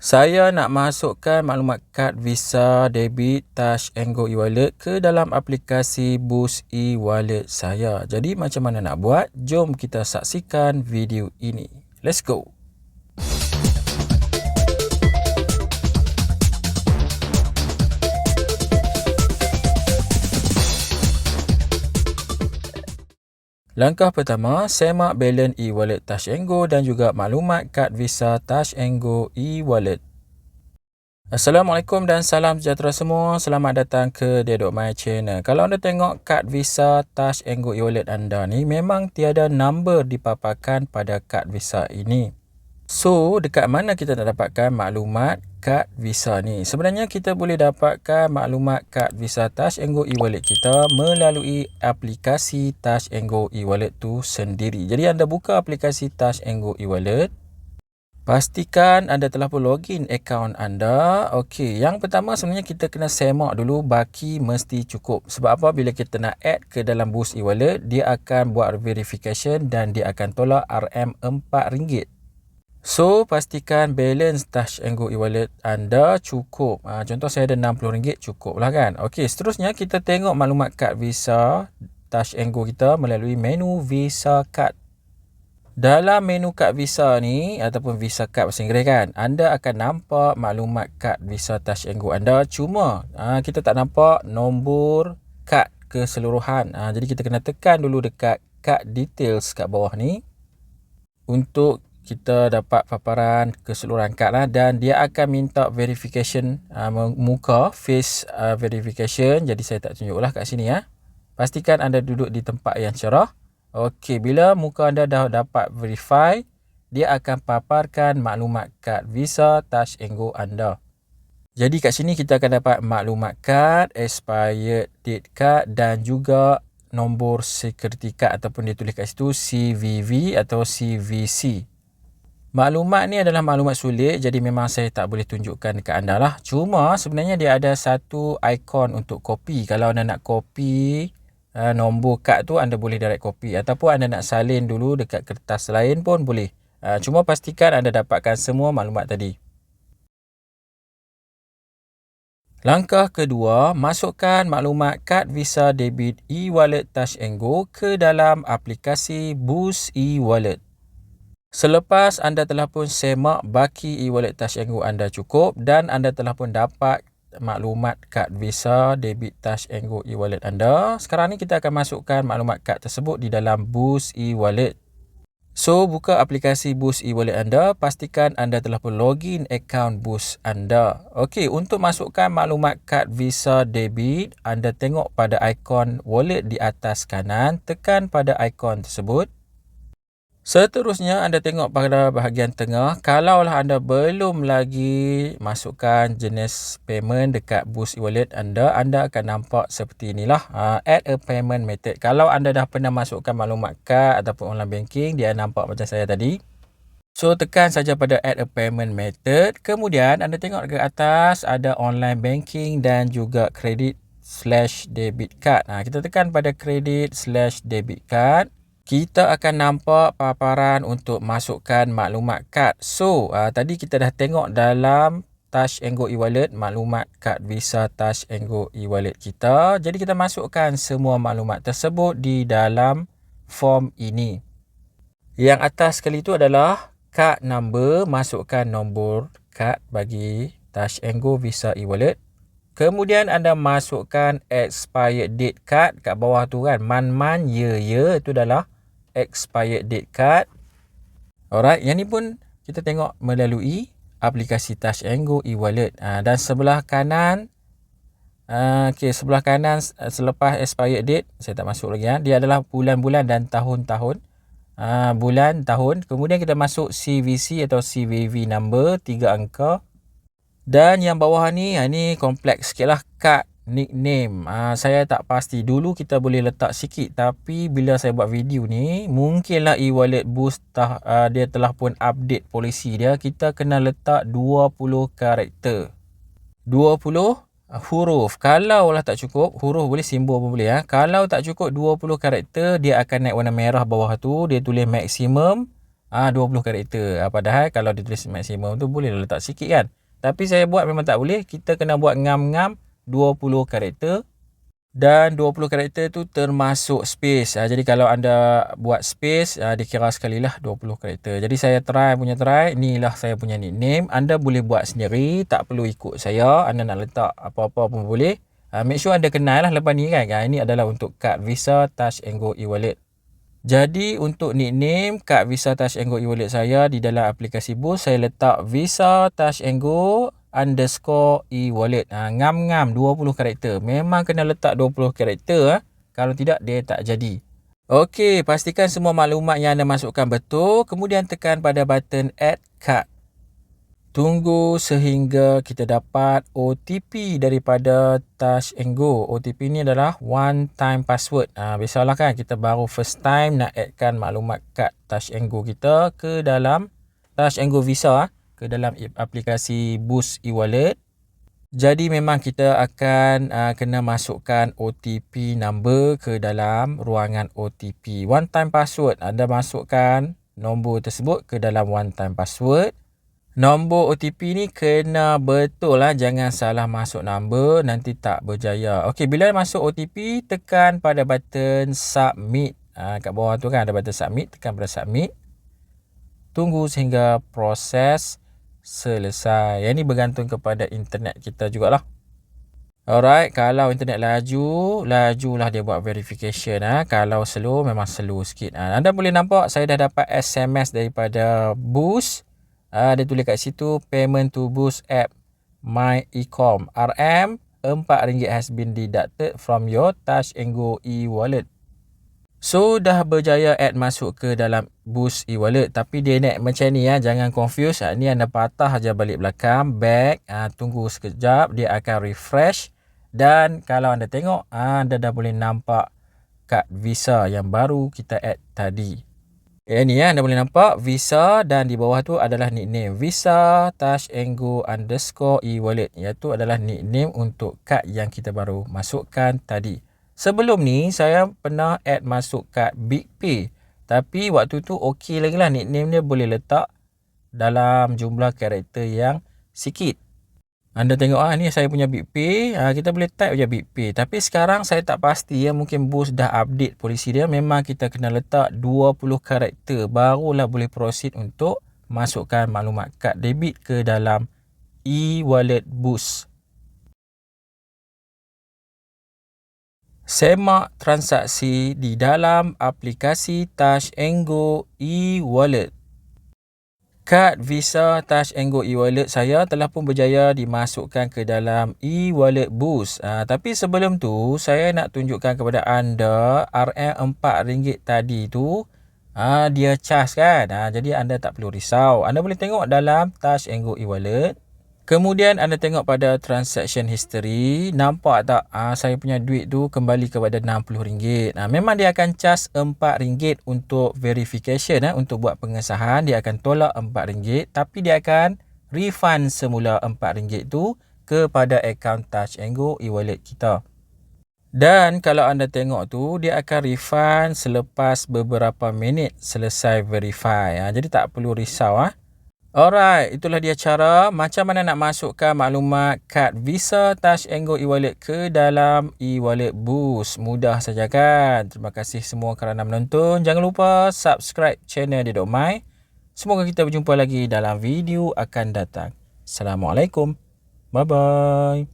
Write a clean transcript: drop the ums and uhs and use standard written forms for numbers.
Saya nak masukkan maklumat kad Visa, debit, Touch and Go e-wallet ke dalam aplikasi Boost e-wallet saya. Jadi macam mana nak buat? Jom kita saksikan video ini. Let's go. Langkah pertama, semak balance e-wallet Touch and Go dan juga maklumat kad Visa Touch and Go e-wallet. Assalamualaikum dan salam sejahtera semua. Selamat datang ke Dedok My Channel. Kalau anda tengok kad Visa Touch and Go e-wallet anda ni, memang tiada number dipaparkan pada kad Visa ini. So, dekat mana kita nak dapatkan maklumat kad Visa ni? Sebenarnya kita boleh dapatkan maklumat kad Visa Touch and Go e-wallet kita melalui aplikasi Touch and Go e-wallet tu sendiri. Jadi anda buka aplikasi Touch and Go e-wallet. Pastikan anda telah pun login akaun anda. Okey, yang pertama sebenarnya kita kena semak dulu baki mesti cukup. Sebab apa? Bila kita nak add ke dalam Boost e-wallet, dia akan buat verification dan dia akan tolak RM4. So, pastikan balance Touch and Go e-wallet anda cukup. Contoh saya ada RM60 cukup lah kan. Okey, seterusnya kita tengok maklumat kad Visa Touch and Go kita melalui menu Visa Card. Dalam menu kad Visa ni ataupun Visa Card bahasa Inggeris kan, anda akan nampak maklumat kad Visa Touch and Go anda. Cuma kita tak nampak nombor kad keseluruhan. Jadi kita kena tekan dulu dekat card details kat bawah ni untuk kita dapat paparan keseluruhan kad lah, dan dia akan minta verification muka face verification. Jadi saya tak tunjuk lah kat sini ya. Pastikan anda duduk di tempat yang cerah. Okey, bila muka anda dah dapat verify, dia akan paparkan maklumat kad Visa Touch and Go anda. Jadi kat sini kita akan dapat maklumat kad, expired date kad dan juga nombor security card ataupun dia tulis kat situ CVV atau CVC. Maklumat ni adalah maklumat sulit, jadi memang saya tak boleh tunjukkan dekat anda lah. Cuma sebenarnya dia ada satu ikon untuk copy. Kalau anda nak copy nombor kad tu, anda boleh direct copy. Ataupun anda nak salin dulu dekat kertas lain pun boleh. Cuma pastikan anda dapatkan semua maklumat tadi. Langkah kedua, masukkan maklumat kad Visa Debit e-wallet Touch and Go ke dalam aplikasi Boost e-wallet. Selepas anda telah pun semak baki e-wallet Touch and Go anda cukup dan anda telah pun dapat maklumat kad Visa Debit Touch and Go e-wallet anda, sekarang ni kita akan masukkan maklumat kad tersebut di dalam Boost e-wallet. So, buka aplikasi Boost e-wallet anda, pastikan anda telah pun login akaun Boost anda. Okey, untuk masukkan maklumat kad Visa Debit, anda tengok pada ikon wallet di atas kanan, tekan pada ikon tersebut. Seterusnya anda tengok pada bahagian tengah, kalaulah anda belum lagi masukkan jenis payment dekat Boost e-wallet anda, anda akan nampak seperti inilah, add a payment method. Kalau anda dah pernah masukkan maklumat kad ataupun online banking, dia nampak macam saya tadi. So, tekan saja pada add a payment method. Kemudian anda tengok ke atas ada online banking dan juga credit/debit card. Kita tekan pada credit/debit card. Kita akan nampak paparan untuk masukkan maklumat kad. So, tadi kita dah tengok dalam Touch and Go e-wallet maklumat kad Visa Touch and Go e-wallet kita. Jadi kita masukkan semua maklumat tersebut di dalam form ini. Yang atas sekali itu adalah card number, masukkan nombor kad bagi Touch and Go Visa e-wallet. Kemudian anda masukkan expired date card kat bawah tu kan, man year itu adalah expired date card. Alright, yang ni pun kita tengok melalui aplikasi Touch and Go e-wallet. Dan sebelah kanan, sebelah kanan selepas expired date, saya tak masuk lagi dia adalah bulan-bulan dan tahun-tahun. Bulan, tahun. Kemudian kita masuk CVC atau CVV number 3 angka. Dan yang bawah ni, ni kompleks sikit lah, card nickname. Saya tak pasti. Dulu kita boleh letak sikit, tapi bila saya buat video ni, mungkinlah e-wallet Boost dia telah pun update polisi dia. Kita kena letak 20 karakter. 20 huruf. Kalau lah tak cukup, huruf boleh, simbol pun boleh. Kalau tak cukup 20 karakter, dia akan naik warna merah bawah tu. Dia tulis maksimum 20 karakter. Padahal kalau dia tulis maksimum tu, boleh letak sikit kan. Tapi saya buat memang tak boleh. Kita kena buat ngam-ngam 20 karakter. Dan 20 karakter tu termasuk space. Jadi kalau anda buat space, dikira sekali lah 20 karakter. Jadi saya try. Inilah saya punya nickname. Anda boleh buat sendiri. Tak perlu ikut saya. Anda nak letak apa-apa pun boleh. Make sure anda kenal lah lepas ni kan. Ini adalah untuk kad Visa Touch and Go e-wallet. Jadi untuk nickname kad Visa Touch and Go e-wallet saya di dalam aplikasi Boost, saya letak Visa Touch and Go _e-wallet. Ngam-ngam 20 karakter. Memang kena letak 20 karakter. Kalau tidak, dia tak jadi. Okey, pastikan semua maklumat yang anda masukkan betul. Kemudian tekan pada button Add Card. Tunggu sehingga kita dapat OTP daripada Touch and Go. OTP ni adalah one time password. Biasalah kan, kita baru first time nak addkan maklumat kad Touch and Go kita ke dalam Touch and Go Visa, ke dalam aplikasi Boost e-wallet. Jadi memang kita akan kena masukkan OTP number ke dalam ruangan OTP. One time password, anda masukkan nombor tersebut ke dalam one time password. Nombor OTP ni kena betul lah, jangan salah masuk nombor, nanti tak berjaya. Okey, bila masuk OTP, tekan pada button submit. Kat bawah tu kan ada button submit, tekan pada submit. Tunggu sehingga proses selesai. Yang ni bergantung kepada internet kita jugalah. Alright, kalau internet lajulah dia buat verification. Kalau slow, memang slow sikit. Anda boleh nampak saya dah dapat SMS daripada Boost. Dia tulis kat situ, payment to Boost app My Ecom RM RM4 has been deducted from your Touch and Go e-wallet. So dah berjaya add masuk ke dalam Boost e-wallet. Tapi dia nak macam ni, jangan confuse. Ni anda patah aja balik belakang, back, tunggu sekejap, dia akan refresh. Dan kalau anda tengok, anda dah boleh nampak kad Visa yang baru kita add tadi. Ni anda boleh nampak Visa, dan di bawah tu adalah nickname Visa Touch and Go _e-wallet, iaitu adalah nickname untuk kad yang kita baru masukkan tadi. Sebelum ni saya pernah add masuk kad BigPay, tapi waktu tu okey lagi lah, nickname dia boleh letak dalam jumlah karakter yang sikit. Anda tengok ni saya punya BigPay, kita boleh type je BigPay. Tapi sekarang saya tak pasti, mungkin Boost dah update polisi dia. Memang kita kena letak 20 karakter barulah boleh proceed untuk masukkan maklumat kad debit ke dalam e-wallet Boost. Semak transaksi di dalam aplikasi Touch and Go e-wallet. Kad Visa Touch and Go e-wallet saya telah pun berjaya dimasukkan ke dalam e-wallet Boost. Tapi sebelum tu, saya nak tunjukkan kepada anda RM4 tadi tu, dia charge kan. Jadi anda tak perlu risau. Anda boleh tengok dalam Touch and Go e-wallet. Kemudian anda tengok pada transaction history, nampak tak saya punya duit tu kembali kepada RM60. Memang dia akan charge RM4 untuk verification, untuk buat pengesahan dia akan tolak RM4, tapi dia akan refund semula RM4 tu kepada akaun Touch and Go e-wallet kita. Dan kalau anda tengok tu, dia akan refund selepas beberapa minit selesai verify. Jadi tak perlu risau. Alright, itulah dia cara macam mana nak masukkan maklumat kad Visa Touch and Go e-wallet ke dalam e-wallet Boost. Mudah saja kan? Terima kasih semua kerana menonton. Jangan lupa subscribe channel Dedok Mai. Semoga kita berjumpa lagi dalam video akan datang. Assalamualaikum. Bye-bye.